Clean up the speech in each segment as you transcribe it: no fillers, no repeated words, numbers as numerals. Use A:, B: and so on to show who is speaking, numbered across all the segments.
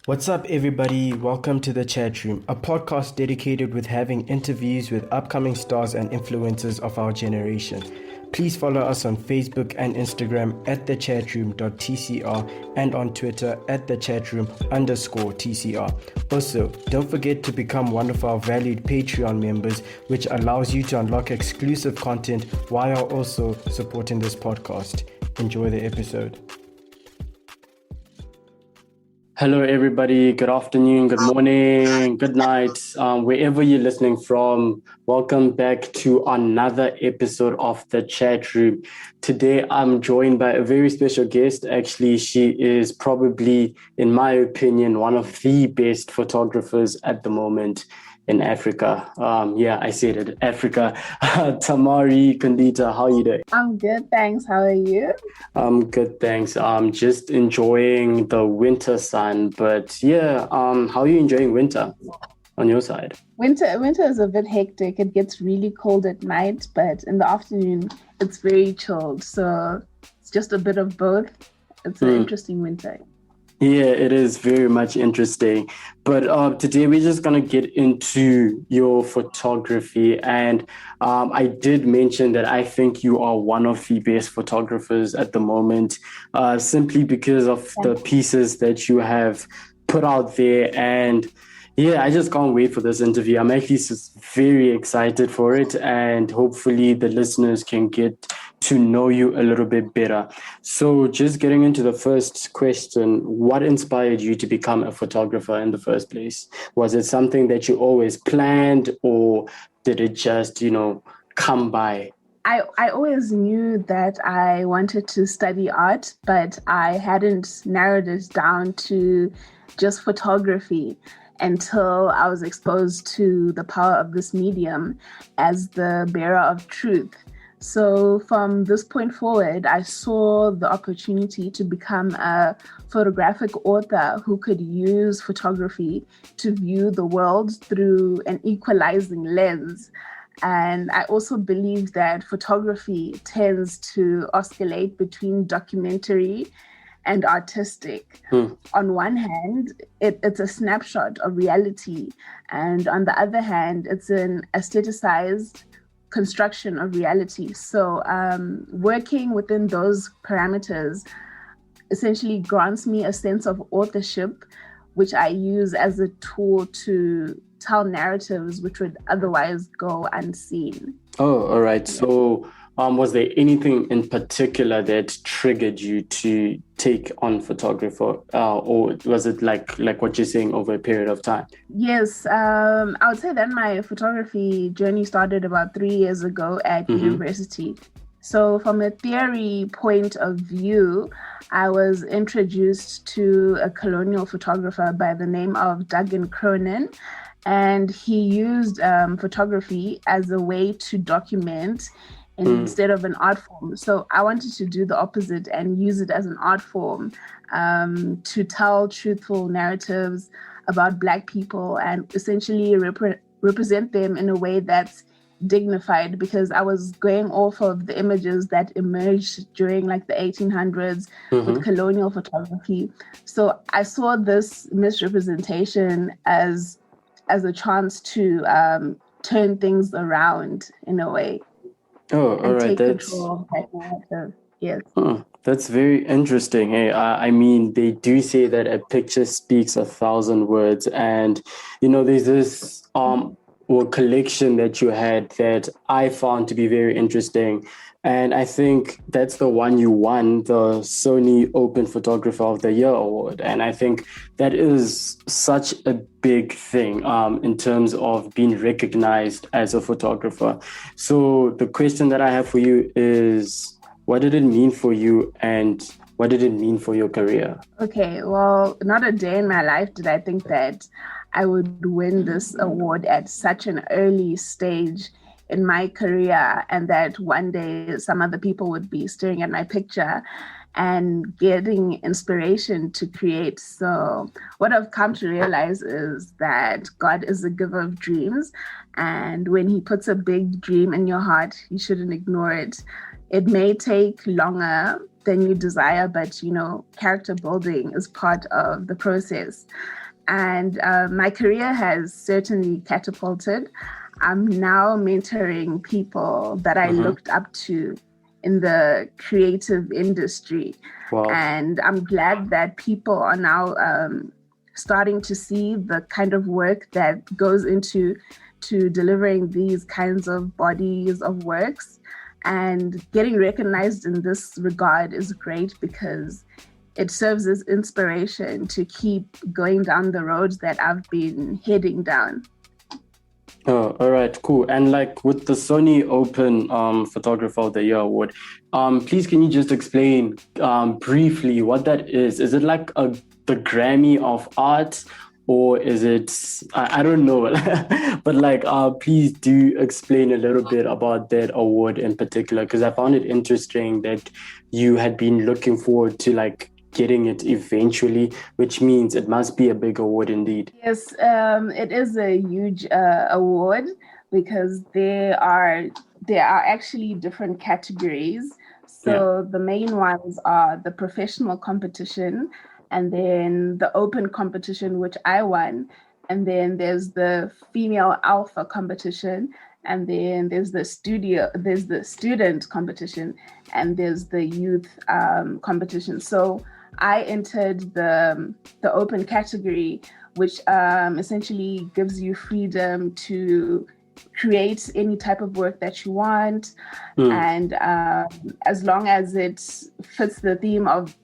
A: What's up, everybody? Welcome to The Chat Room, a podcast dedicated with having interviews with upcoming stars and influencers of our generation. Please follow us on Facebook and Instagram at thechatroom.tcr and on Twitter at thechatroom_TCR. Also, don't forget to become one of our valued Patreon members, which allows you to unlock exclusive content while also supporting this podcast. Enjoy the episode. Hello, everybody. Good afternoon, good morning, good night, wherever you're listening from. Welcome back to another episode of The Chat Room. Today, I'm joined by a very special guest. Actually, she is probably, in my opinion, one of the best photographers at the moment in Africa. I said it, Africa. Tamari Kondita, how are you doing?
B: I'm good, thanks. How are you?
A: I'm good, thanks. I'm just enjoying the winter sun, but how are you enjoying winter on your side?
B: Winter is a bit hectic. It gets really cold at night, but in the afternoon, it's very chilled. So it's just a bit of both. It's an interesting winter.
A: Yeah, it is very much interesting. But today we're just going to get into your photography. And I did mention that I think you are one of the best photographers at the moment, simply because of the pieces that you have put out there. And I just can't wait for this interview. I'm actually just very excited for it. And hopefully the listeners can get to know you a little bit better. So just getting into the first question, what inspired you to become a photographer in the first place? Was it something that you always planned, or did it just, come by?
B: I always knew that I wanted to study art, but I hadn't narrowed it down to just photography until I was exposed to the power of this medium as the bearer of truth. So from this point forward, I saw the opportunity to become a photographic author who could use photography to view the world through an equalizing lens. And I also believe that photography tends to oscillate between documentary and artistic. On one hand, it's a snapshot of reality. And on the other hand, it's an aestheticized construction of reality. So working within those parameters essentially grants me a sense of authorship, which I use as a tool to tell narratives which would otherwise go unseen.
A: Oh, all right. So was there anything in particular that triggered you to take on photography, or was it like what you're saying, over a period of time?
B: Yes, I would say that my photography journey started about 3 years ago at university. So from a theory point of view, I was introduced to a colonial photographer by the name of Duncan Cronin, and he used photography as a way to document instead of an art form. So I wanted to do the opposite and use it as an art form to tell truthful narratives about Black people and essentially represent them in a way that's dignified, because I was going off of the images that emerged during like the 1800s with colonial photography. So I saw this misrepresentation as a chance to turn things around in a way.
A: Oh, all right.
B: Take control of that narrative. Yes.
A: That's very interesting. Hey, I mean, they do say that a picture speaks 1,000 words, and there's this collection that you had that I found to be very interesting, and I think that's the one you won, the Sony Open Photographer of the Year award, and I think that is such a big thing in terms of being recognized as a photographer. So the question that I have for you is, what did it mean for you, and what did it mean for your career?
B: Okay, well, not a day in my life did I think that I would win this award at such an early stage in my career, and that one day some other people would be staring at my picture and getting inspiration to create. So what I've come to realize is that God is a giver of dreams, and when he puts a big dream in your heart, you shouldn't ignore it. It may take longer than you desire, but character building is part of the process. And my career has certainly catapulted. I'm now mentoring people that I looked up to in the creative industry.
A: Wow.
B: And I'm glad that people are now starting to see the kind of work that goes into delivering these kinds of bodies of works. And getting recognized in this regard is great because it serves as inspiration to keep going down the roads that I've been heading down.
A: Oh, all right, cool. And like with the Sony Open Photographer of the Year award, please can you just explain briefly what that is? Is it like the Grammy of art, or is it, I don't know, but like please do explain a little bit about that award in particular, because I found it interesting that you had been looking forward to like getting it eventually, which means it must be a big award indeed.
B: Yes, it is a huge award because there are actually different categories. So the main ones are the professional competition, and then the open competition, which I won, and then there's the female alpha competition, and then there's the student competition, and there's the youth competition. So I entered the open category, which essentially gives you freedom to create any type of work that you want. And as long as it fits the theme of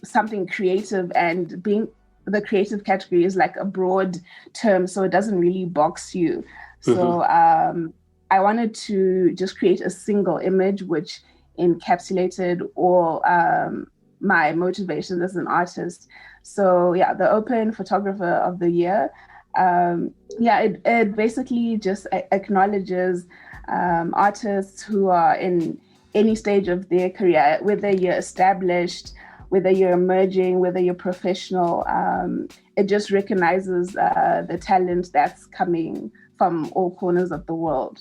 B: something creative, and being the creative category is like a broad term, so it doesn't really box you. So I wanted to just create a single image which encapsulated all my motivations as an artist. So the Open Photographer of the Year, it basically just acknowledges artists who are in any stage of their career, whether you're established, whether you're emerging, whether you're professional. It just recognizes the talent that's coming from all corners of the world.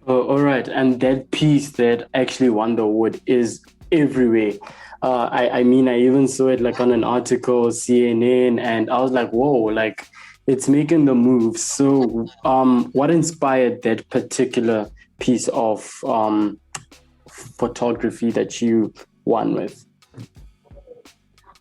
A: Oh, all right. And that piece that actually won the award is everywhere. I mean, I even saw it like on an article, CNN, and I was like, whoa, like it's making the move. So what inspired that particular piece of photography that you won with?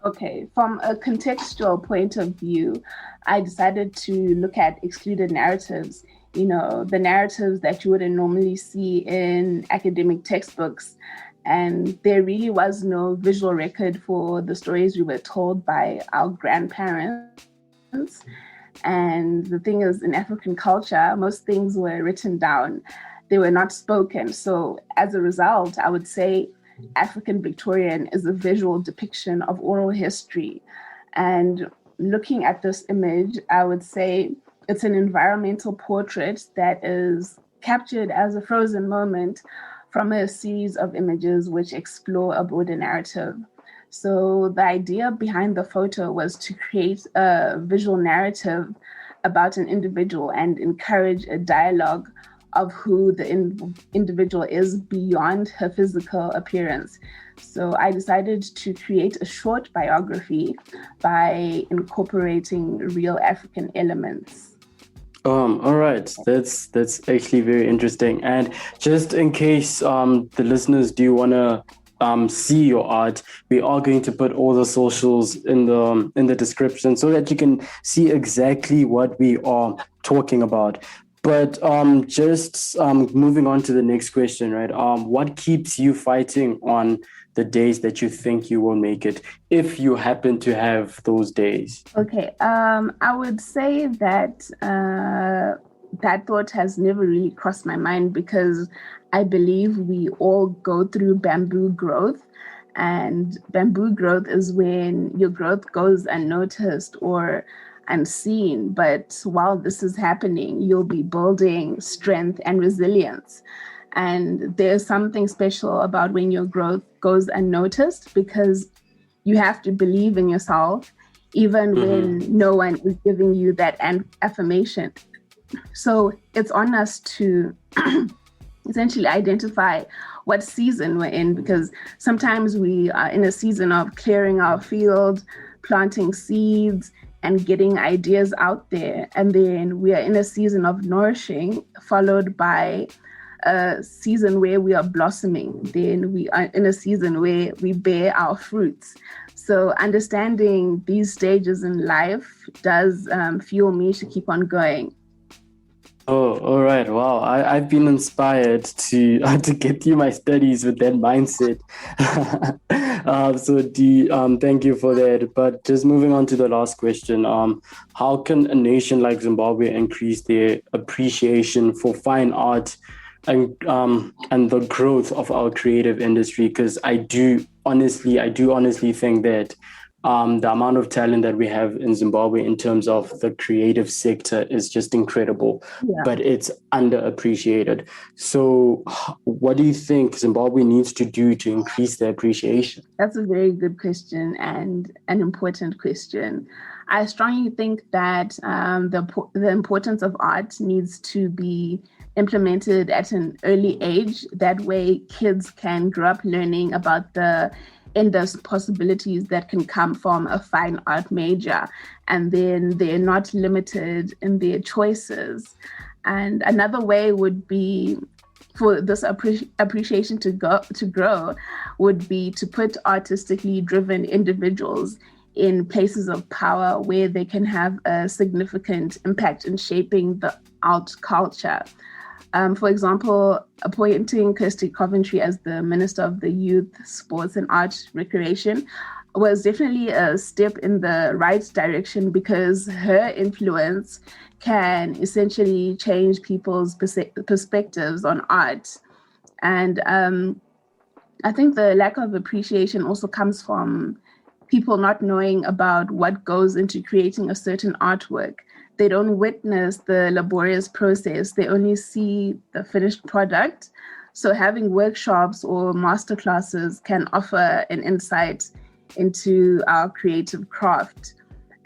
B: Okay, from a contextual point of view, I decided to look at excluded narratives, the narratives that you wouldn't normally see in academic textbooks. And there really was no visual record for the stories we were told by our grandparents. And the thing is, in African culture, most things were written down. They were not spoken. So as a result, I would say African Victorian is a visual depiction of oral history. And looking at this image, I would say it's an environmental portrait that is captured as a frozen moment from a series of images which explore a broader narrative. So the idea behind the photo was to create a visual narrative about an individual and encourage a dialogue of who the individual is beyond her physical appearance. So I decided to create a short biography by incorporating real African elements.
A: All right, that's actually very interesting. And just in case the listeners do want to see your art, we are going to put all the socials in the description so that you can see exactly what we are talking about. But just moving on to the next question, right? What keeps you fighting on the days that you think you will make it, if you happen to have those days?
B: Okay, I would say that that thought has never really crossed my mind because I believe we all go through bamboo growth. And bamboo growth is when your growth goes unnoticed or unseen. But while this is happening, you'll be building strength and resilience. And there's something special about when your growth goes unnoticed because you have to believe in yourself, even when no one is giving you that affirmation. So it's on us to essentially identify what season we're in, because sometimes we are in a season of clearing our field, planting seeds, and getting ideas out there. And then we are in a season of nourishing, followed by a season where we are blossoming. Then we are in a season where we bear our fruits. So understanding these stages in life does fuel me to keep on going.
A: Oh, all right. Wow. I've been inspired to to get through my studies with that mindset. Thank you for that. But just moving on to the last question. How can a nation like Zimbabwe increase their appreciation for fine art and the growth of our creative industry? Because I do honestly think that the amount of talent that we have in Zimbabwe in terms of the creative sector is just incredible, but it's underappreciated. So what do you think Zimbabwe needs to do to increase the appreciation?
B: That's a very good question and an important question. I strongly think that the importance of art needs to be implemented at an early age. That way kids can grow up learning about the endless possibilities that can come from a fine art major, and then they're not limited in their choices. And another way would be for this appreciation to grow would be to put artistically driven individuals in places of power where they can have a significant impact in shaping the art culture. For example, appointing Kirsty Coventry as the Minister of the Youth, Sports and Art Recreation was definitely a step in the right direction, because her influence can essentially change people's perspectives on art. And I think the lack of appreciation also comes from people not knowing about what goes into creating a certain artwork. They don't witness the laborious process. They only see the finished product. So having workshops or masterclasses can offer an insight into our creative craft.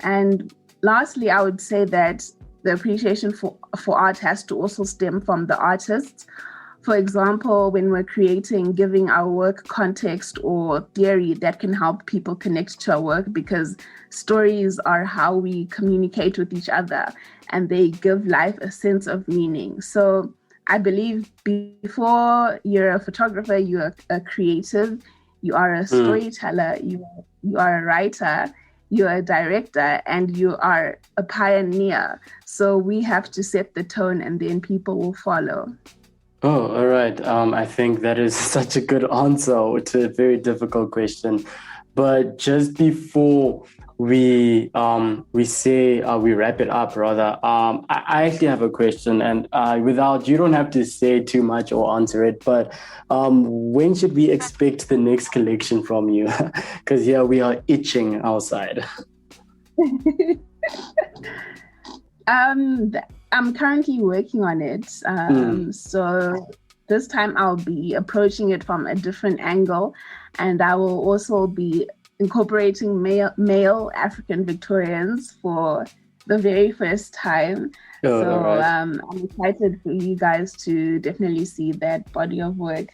B: And lastly, I would say that the appreciation for art has to also stem from the artists. For example, when we're creating, giving our work context or theory that can help people connect to our work, because stories are how we communicate with each other and they give life a sense of meaning. So I believe before you're a photographer, you're a creative, you are a storyteller, you are a writer, you're a director, and you are a pioneer. So we have to set the tone and then people will follow.
A: Oh, all right. I think that is such a good answer to a very difficult question. But just before we wrap it up, rather, I actually have a question, and you don't have to say too much or answer it, but when should we expect the next collection from you? Because here we are itching outside.
B: I'm currently working on it. So this time I'll be approaching it from a different angle, and I will also be incorporating male African Victorians for the very first time. I'm excited for you guys to definitely see that body of work.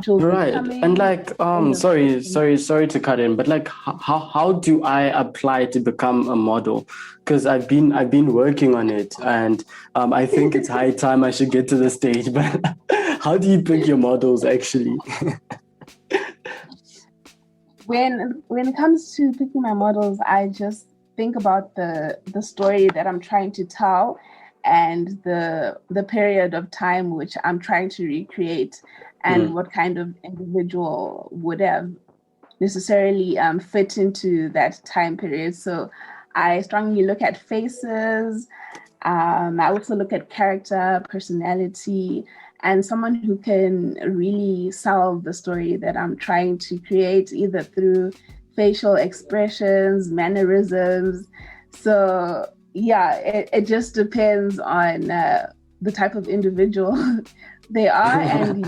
A: Right. And sorry to cut in, but like how do I apply to become a model? Because I've been working on it, and I think it's high time I should get to the stage. But how do you pick your models actually?
B: When it comes to picking my models, I just think about the story that I'm trying to tell and the period of time which I'm trying to recreate, and what kind of individual would have necessarily fit into that time period. So I strongly look at faces. I also look at character, personality, and someone who can really sell the story that I'm trying to create, either through facial expressions, mannerisms. So yeah, it just depends on the type of individual they are, and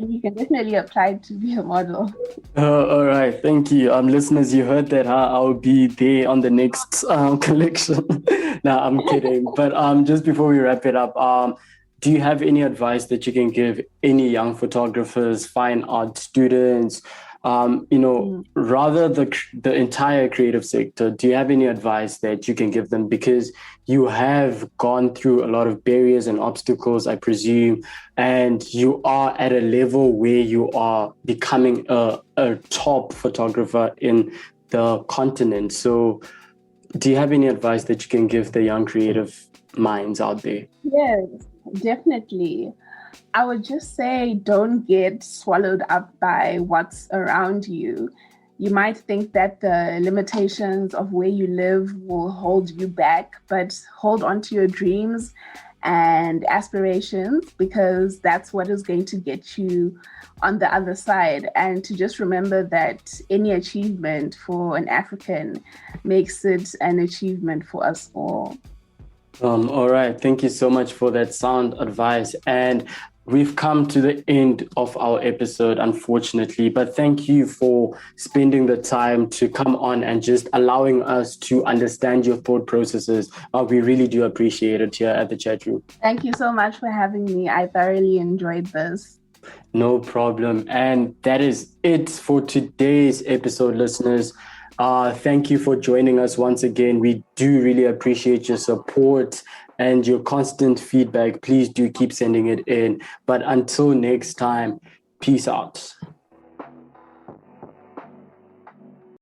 B: you can definitely apply to be a model.
A: All right, thank you. Listeners, you heard that, huh? I'll be there on the next collection. No, I'm kidding. But just before we wrap it up, do you have any advice that you can give any young photographers, fine art students, rather the entire creative sector? Do you have any advice that you can give them? Because you have gone through a lot of barriers and obstacles, I presume, and you are at a level where you are becoming a top photographer in the continent. So do you have any advice that you can give the young creative minds out there?
B: Yes, definitely. I would just say don't get swallowed up by what's around you. You might think that the limitations of where you live will hold you back, but hold on to your dreams and aspirations, because that's what is going to get you on the other side. And to just remember that any achievement for an African makes it an achievement for us all.
A: All right. Thank you so much for that sound advice. And we've come to the end of our episode, unfortunately, but thank you for spending the time to come on and just allowing us to understand your thought processes. We really do appreciate it here at the chat room.
B: Thank you so much for having me. I thoroughly enjoyed this.
A: No problem. And that is it for today's episode, listeners. Thank you for joining us once again. We do really appreciate your support and your constant feedback. Please do keep sending it in. But until next time, peace out.